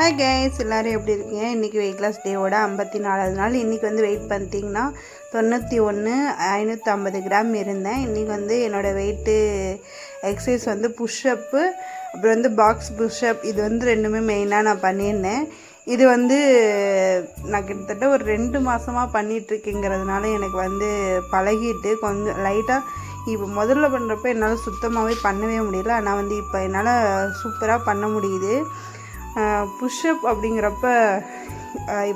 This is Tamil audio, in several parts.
ஹாய் கைஸ், எல்லோரும் எப்படி இருக்கீங்க? இன்றைக்கி வெயிட் லாஸ் டேவோட 54வது நாள். இன்றைக்கி வந்து வெயிட் பார்த்திங்கன்னா 91,550 கிராம் இருந்தேன். இன்றைக்கி வந்து என்னோடய வெயிட்டு எக்ஸசைஸ் வந்து புஷ்அப்பு, அப்புறம் வந்து பாக்ஸ் புஷ்அப், இது வந்து ரெண்டுமே மெயினாக நான் பண்ணியிருந்தேன். இது வந்து நான் கிட்டத்தட்ட ஒரு 2 மாதமாக பண்ணிகிட்ருக்கேங்கிறதுனால எனக்கு வந்து பழகிட்டு கொஞ்சம் லைட்டாக இப்போ முதல்ல பண்ணுறப்ப என்னால் சுத்தமாகவே பண்ணவே முடியல. ஆனால் வந்து இப்போ என்னால் சூப்பராக பண்ண முடியுது. புஷ்அப் அப்படிங்கிறப்ப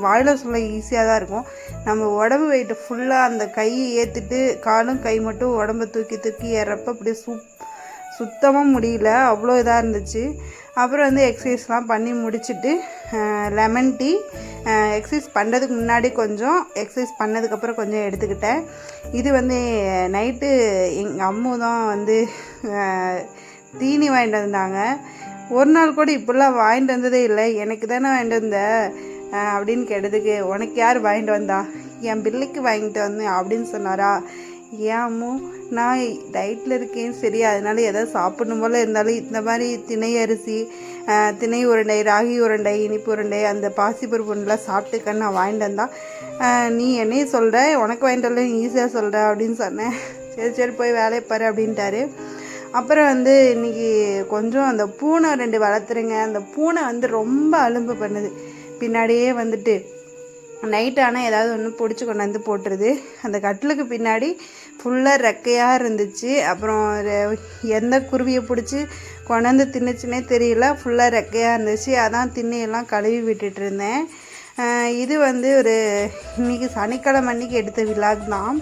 வாயில் சொல்ல ஈஸியாக தான் இருக்கும். நம்ம உடம்பு வெயிட்டு ஃபுல்லாக அந்த கையை ஏற்றிட்டு காலும் கை மட்டும் உடம்பை தூக்கி ஏறப்போ அப்படியே சுத்தமாக முடியல, அவ்வளோ இதாக இருந்துச்சு. அப்புறம் வந்து எக்ஸசைஸ்லாம் பண்ணி முடிச்சுட்டு லெமன் டீ எக்ஸசைஸ் பண்ணுறதுக்கு முன்னாடி கொஞ்சம், எக்ஸசைஸ் பண்ணதுக்கப்புறம் கொஞ்சம் எடுத்துக்கிட்டேன். இது வந்து நைட்டு எங்கள் அம்மா தான் வந்து தீனி வாங்கிட்டு வந்தாங்க. ஒரு நாள் கூட இப்படிலாம் வாங்கிட்டு வந்ததே இல்லை. எனக்கு தானே வாங்கிட்டு வந்த அப்படின்னு கேட்டதுக்கு, உனக்கு யார் வாங்கிட்டு வந்தா? என் பிள்ளைக்கு வாங்கிட்டு வந்தேன் அப்படின்னு சொன்னாரா? ஏமோ நான் டயட்டில் இருக்கேன், சரி அதனால எதாவது சாப்பிடணும் போல் இருந்தாலும் இந்த மாதிரி திணை அரிசி, திணை உருண்டை, ராகி உருண்டை, இனிப்பு உருண்டை, அந்த பாசிப்பருப்பு உருண்டெலாம் சாப்பிட்டுக்கன்னு நான் வாங்கிட்டு வந்தா. நீ என்னையும் சொல்கிற, உனக்கு வாங்கிட்டு வரல ஈஸியாக சொல்கிற அப்படின்னு சொன்னேன். சரி போய் வேலையை பாரு அப்படின்ட்டாரு. அப்புறம் வந்து இன்றைக்கி கொஞ்சம் அந்த பூனை 2 வளர்த்துருங்க. அந்த பூனை வந்து ரொம்ப அலும்பு பண்ணுது. பின்னாடியே வந்துட்டு நைட் ஆனால் ஏதாவது ஒன்று பிடிச்சி கொண்டாந்து போட்டுருது. அந்த கட்டிலுக்கு பின்னாடி ஃபுல்லாக ரெக்கையாக இருந்துச்சு. அப்புறம் எந்த குருவியை பிடிச்சி கொண்டாந்து தின்னுச்சுன்னே தெரியல, ஃபுல்லாக ரெக்கையாக இருந்துச்சு. அதான் திண்ணையெல்லாம் கழுவி விட்டுட்டு இருந்தேன். இது வந்து ஒரு இன்றைக்கி சனிக்கிழமை அன்றைக்கி எடுத்த விலாக் தான்.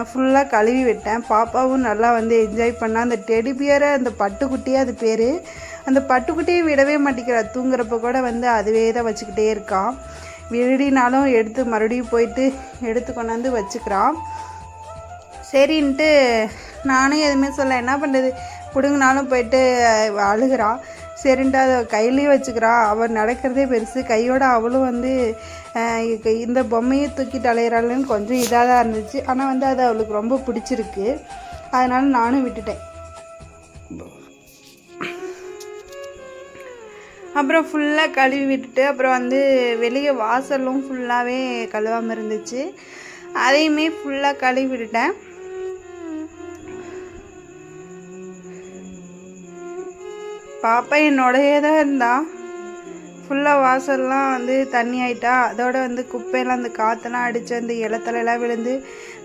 ஃபுல்லாக கழுவி விட்டேன். பாப்பாவும் நல்லா வந்து என்ஜாய் பண்ணால். அந்த டெடிபியரை, அந்த பட்டுக்குட்டியே அது பேர், அந்த பட்டுக்குட்டியை விடவே மாட்டேங்கிறா. தூங்குறப்ப கூட வந்து அதுவே தான் வச்சுக்கிட்டே இருக்கான். விடினாலும் எடுத்து மறுபடியும் போயிட்டு எடுத்து கொண்டாந்து வச்சுக்கிறான். சரின்ட்டு நானும் எதுவுமே சொல்ல, என்ன பண்ணுறது, பிடுங்கினாலும் போயிட்டு அழுகிறான். சரின்ட்டு அதை கையிலேயே வச்சுக்கிறான். அவள் நடக்கிறதே பெருசு, கையோட அவளும் வந்து இந்த பொம்மையை தூக்கிட்டு அலையிறாள்னு கொஞ்சம் இதாக தான் இருந்துச்சு. ஆனால் வந்து அது அவளுக்கு ரொம்ப பிடிச்சிருக்கு. அதனால் நானும் விட்டுட்டேன். அப்புறம் ஃபுல்லாக கழுவி விட்டுட்டு அப்புறம் வந்து வெளியே வாசலும் ஃபுல்லாகவே கழுவாமல் இருந்துச்சு, அதையுமே ஃபுல்லாக கழுவி விட்டுட்டேன். பாப்பா என்னோடையே தான் இருந்தா. ஃபுல்லாக வாசல்லாம் வந்து தண்ணி ஆகிட்டா. அதோடு வந்து குப்பையெல்லாம் அந்த காற்றெல்லாம் அடித்து அந்த இலத்தலையெல்லாம் விழுந்து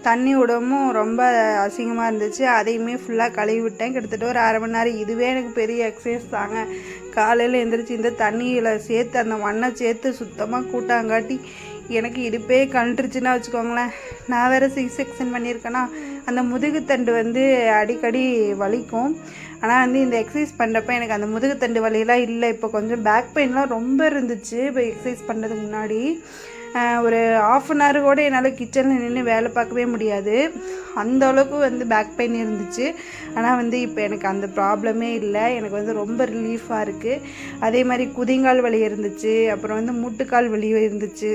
தண்ணி விடவும் ரொம்ப அசிங்கமாக இருந்துச்சு. அதையுமே ஃபுல்லாக கழுவி விட்டேன். கிட்டத்தட்ட ஒரு 1/2 மணி நேரம். இதுவே எனக்கு பெரிய எக்ஸசைஸ் தாங்க. காலையில் எழுந்திரிச்சு இந்த தண்ணியில் சேர்த்து அந்த மண்ணை சேர்த்து சுத்தமாக கூட்டாங்காட்டி எனக்கு இடுப்பே கழட்டுருச்சுன்னா வச்சுக்கோங்களேன். நான் வேறு C-செக்ஷன் பண்ணியிருக்கேன்னா அந்த முதுகுத்தண்டு வந்து அடிக்கடி வலிக்கும். ஆனால் வந்து இந்த எக்ஸசைஸ் பண்ணுறப்ப எனக்கு அந்த முதுகுத்தண்டு வலியெல்லாம் இல்லை. இப்போ கொஞ்சம் பேக் பெயின்லாம் ரொம்ப இருந்துச்சு. இப்போ எக்ஸசைஸ் பண்ணுறதுக்கு முன்னாடி ஒரு 1/2 அன் ஹவர் கூட என்னால் கிச்சனில் நின்று வேலை பார்க்கவே முடியாது, அந்த அளவுக்கு வந்து பேக் பெயின் இருந்துச்சு. ஆனால் வந்து இப்போ எனக்கு அந்த ப்ராப்ளமே இல்லை. எனக்கு வந்து ரொம்ப ரிலீஃபாக இருக்குது. அதே மாதிரி குதிங்கால் வலி இருந்துச்சு, அப்புறம் வந்து முட்டுக்கால் வலி இருந்துச்சு.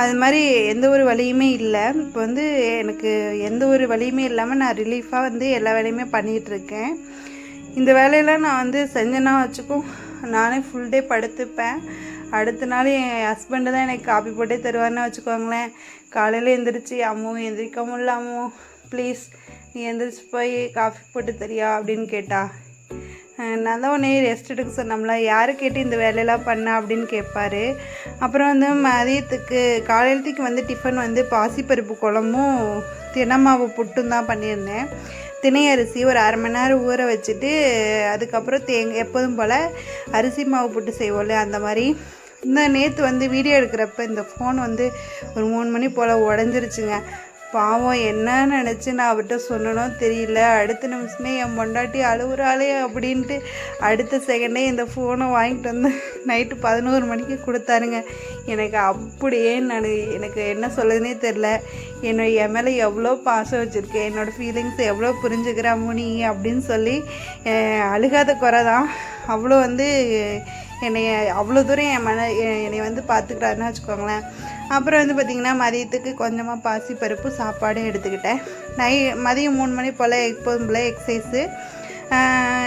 அது மாதிரி எந்த ஒரு வலியுமே இல்லை. இப்போ வந்து எனக்கு எந்த ஒரு வலியுமே இல்லாமல் நான் ரிலீஃபாக வந்து எல்லா வேலையுமே பண்ணிகிட்ருக்கேன். இந்த வேலையெல்லாம் நான் வந்து செஞ்சேன்னா வச்சுக்கோ, நானே ஃபுல் டே படுத்துப்பேன். அடுத்த நாள் என் ஹஸ்பண்டு தான் எனக்கு காப்பி போட்டே தருவார்னு வச்சுக்கோங்களேன். காலையில் எழுந்திரிச்சு, அம்மோ எந்திரிக்க முடியல, அம்மோ ப்ளீஸ் நீ எந்திரிச்சு போய் காஃபி போட்டு தரியா அப்படின்னு கேட்டா. நான் தான் உடனே ரெஸ்ட் எடுக்க சொன்னோம்ல, யாரை கேட்டு இந்த வேலையெல்லாம் பண்ண அப்படின்னு கேட்பார். அப்புறம் வந்து மதியத்துக்கு காலையிலத்துக்கு வந்து டிஃபன் வந்து பாசிப்பருப்பு குழம்பும் தினமாவு புட்டும் தான் பண்ணியிருந்தேன். திணை அரிசி ஒரு 1/2 மணி நேரம் ஊற வச்சுட்டு அதுக்கப்புறம் எப்போதும் போல் அரிசி மாவு புட்டு செய்வோம்ல அந்த மாதிரி. இந்த நேற்று வந்து வீடியோ எடுக்கிறப்ப இந்த ஃபோன் வந்து ஒரு 3 மணி போல் உடஞ்சிருச்சுங்க. பாவம் என்ன நினச்சி நான் அவர்கிட்ட சொன்னனோ தெரியல. அடுத்த நிமிஷமே என் பொண்டாட்டி அழுகுறாளே அப்படின்ட்டு அடுத்த செகண்டே இந்த ஃபோனை வாங்கிட்டு வந்து நைட்டு 11 மணிக்கு கொடுத்தாருங்க. எனக்கு அப்படியே எனக்கு என்ன சொல்லுதுன்னே தெரில. என் மேலே எவ்வளோ பாசம் வச்சுருக்கேன், என்னோடய ஃபீலிங்ஸ் எவ்வளோ புரிஞ்சுக்கிறா முனி அப்படின்னு சொல்லி. அழுகாத குறை தான், அவ்வளோ வந்து அவ்வளோ தூரம் என்னை வந்து பார்த்துக்கிட்டாருன்னு வச்சுக்கோங்களேன். அப்புறம் வந்து பார்த்திங்கன்னா மதியத்துக்கு கொஞ்சமாக பாசிப்பருப்பு சாப்பாடு எடுத்துக்கிட்டேன். மதியம் 3 மணி போல் எப்போதும் போல் எக்ஸசைஸு,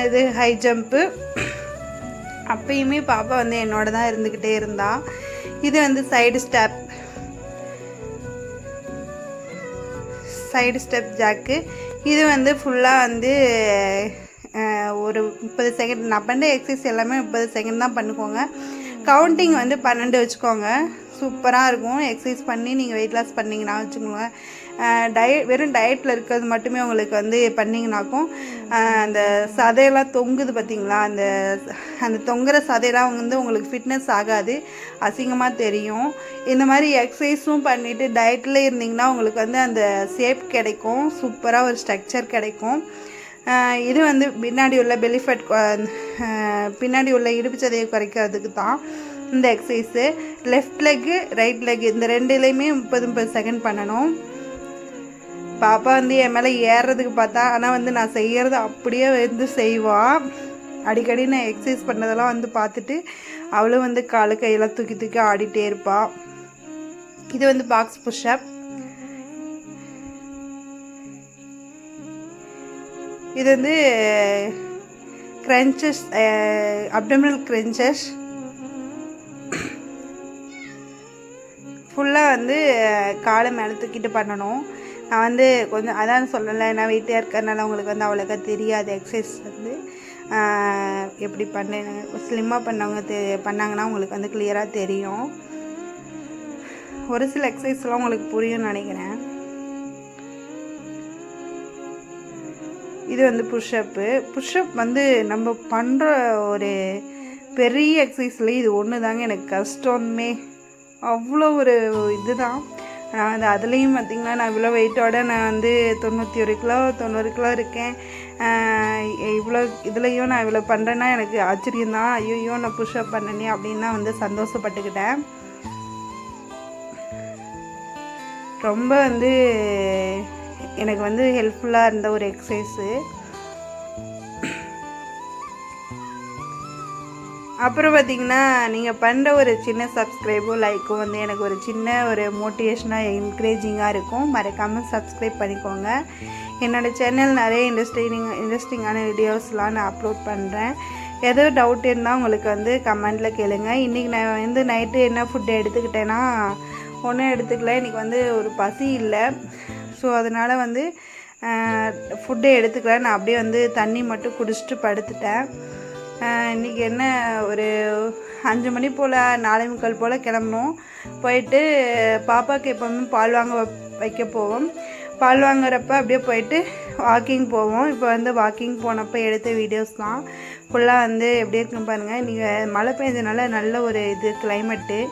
இது ஹை ஜம்ப்பு, அப்பயுமே பாப்பா வந்து என்னோட தான் இருந்துக்கிட்டே இருந்தா. இது வந்து சைடு ஸ்டெப் ஜாக்கு. இது வந்து ஃபுல்லாக வந்து ஒரு 30 செகண்ட். நான் பண்ணுற எக்ஸசைஸ் எல்லாமே 30 செகண்ட் தான் பண்ணுக்கோங்க. கவுண்டிங் வந்து 12 வச்சுக்கோங்க. சூப்பராக இருக்கும். எக்ஸசைஸ் பண்ணி நீங்கள் வெயிட் லாஸ் பண்ணிங்கன்னா வச்சுக்கோங்க. வெறும் டயட்டில் இருக்கிறது மட்டுமே உங்களுக்கு வந்து பண்ணிங்கனாக்கும் அந்த சதையெல்லாம் தொங்குது பார்த்திங்களா, அந்த தொங்குற சதையெல்லாம் வந்து உங்களுக்கு ஃபிட்னஸ் ஆகாது, அசிங்கமாக தெரியும். இந்த மாதிரி எக்ஸசைஸும் பண்ணிவிட்டு டயட்டில் இருந்திங்கன்னா உங்களுக்கு வந்து அந்த ஷேப் கிடைக்கும், சூப்பராக ஒரு ஸ்ட்ரக்சர் கிடைக்கும். இது வந்து பின்னாடி உள்ள பெலிஃபேட், பின்னாடி உள்ள இடுப்பு சதையை குறைக்கிறதுக்கு தான் இந்த exercise. Left leg right leg இந்த ரெண்டுலேயுமே 30 செகண்ட் பண்ணணும். பாப்பா வந்து என் மேலே ஏறுறதுக்கு பார்த்தா, ஆனால் வந்து நான் செய்கிறது அப்படியே வந்து செய்வாள். அடிக்கடி நான் எக்ஸசைஸ் பண்ணதெல்லாம் வந்து பார்த்துட்டு அவளும் வந்து காலு கையெல்லாம் தூக்கி தூக்கி ஆடிட்டே இருப்பாள். இது வந்து பாக்ஸ் புஷ்அப். இது வந்து கிரன்ச்சஸ், அப்டமினல் கிரன்ச்சஸ். ஃபுல்லாக வந்து காலை மேலே தூக்கிட்டு பண்ணணும். நான் வந்து கொஞ்சம் அதான் சொல்லலை, நான் வெயிட்டாக இருக்கிறதுனால உங்களுக்கு வந்து அவ்வளோக்கா தெரியாது. எக்ஸசைஸ் வந்து எப்படி பண்ணேன்னு ஸ்லிம்மாக பண்ணாங்கன்னா உங்களுக்கு வந்து கிளியராக தெரியும். ஒரு சில எக்ஸசைஸ்லாம் உங்களுக்கு புரியும்னு நினைக்கிறேன். இது வந்து புஷ்அப் வந்து நம்ம பண்ணுற ஒரு பெரிய எக்ஸசைஸ்லேயே இது ஒன்று தாங்க எனக்கு கஷ்டமே. அவ்வளோ ஒரு இதுதான். நான் அதுலேயும் பார்த்திங்கன்னா நான் இவ்வளோ வெயிட்டோட நான் வந்து 91 கிலோ 90 கிலோ இருக்கேன். இவ்வளோ இதுலேயும் நான் இவ்வளோ பண்ணுறேன்னா எனக்கு ஆச்சரியம்தான். ஐயோ நான் புஷ்அப் பண்ணனே அப்படின்னு தான் வந்து சந்தோஷப்பட்டுக்கிட்டேன். ரொம்ப வந்து எனக்கு வந்து ஹெல்ப்ஃபுல்லாக இருந்த ஒரு எக்ஸசைஸு. அப்புறம் பார்த்திங்கன்னா நீங்கள் பண்ணுற ஒரு சின்ன சப்ஸ்கிரைபும் லைக்கும் வந்து எனக்கு ஒரு சின்ன ஒரு மோட்டிவேஷனாக என்கரேஜிங்காக இருக்கும். மறக்காமல் சப்ஸ்கிரைப் பண்ணிக்கோங்க. என்னோடய சேனல் நிறைய இன்ட்ரெஸ்டிங்கான வீடியோஸ்லாம் நான் அப்லோட் பண்ணுறேன். ஏதோ டவுட் இருந்தால் உங்களுக்கு வந்து கமெண்டில் கேளுங்க. இன்றைக்கி நான் வந்து நைட்டு என்ன ஃபுட்டு எடுத்துக்கிட்டேன்னா ஒன்றும் எடுத்துக்கல. இன்றைக்கி வந்து ஒரு பசி இல்லை. ஸோ அதனால் வந்து ஃபுட்டை எடுத்துக்கல. நான் அப்படியே வந்து தண்ணி மட்டும் குடிச்சிட்டு படுத்துட்டேன். இன்றைக்கி என்ன ஒரு 5 மணி போல் 4:45 போல் கிளம்பணும். போயிட்டு பாப்பாவுக்கு எப்போவுமே பால் வாங்க வைக்க போவோம். பால் வாங்குறப்ப அப்படியே போயிட்டு வாக்கிங் போவோம். இப்போ வந்து வாக்கிங் போனப்போ எடுத்த வீடியோஸ் தான் ஃபுல்லாக வந்து எப்படி இருக்குன்னு பாருங்கள். நீங்கள் மழை பெஞ்சனால நல்ல ஒரு இது கிளைமேட்டு.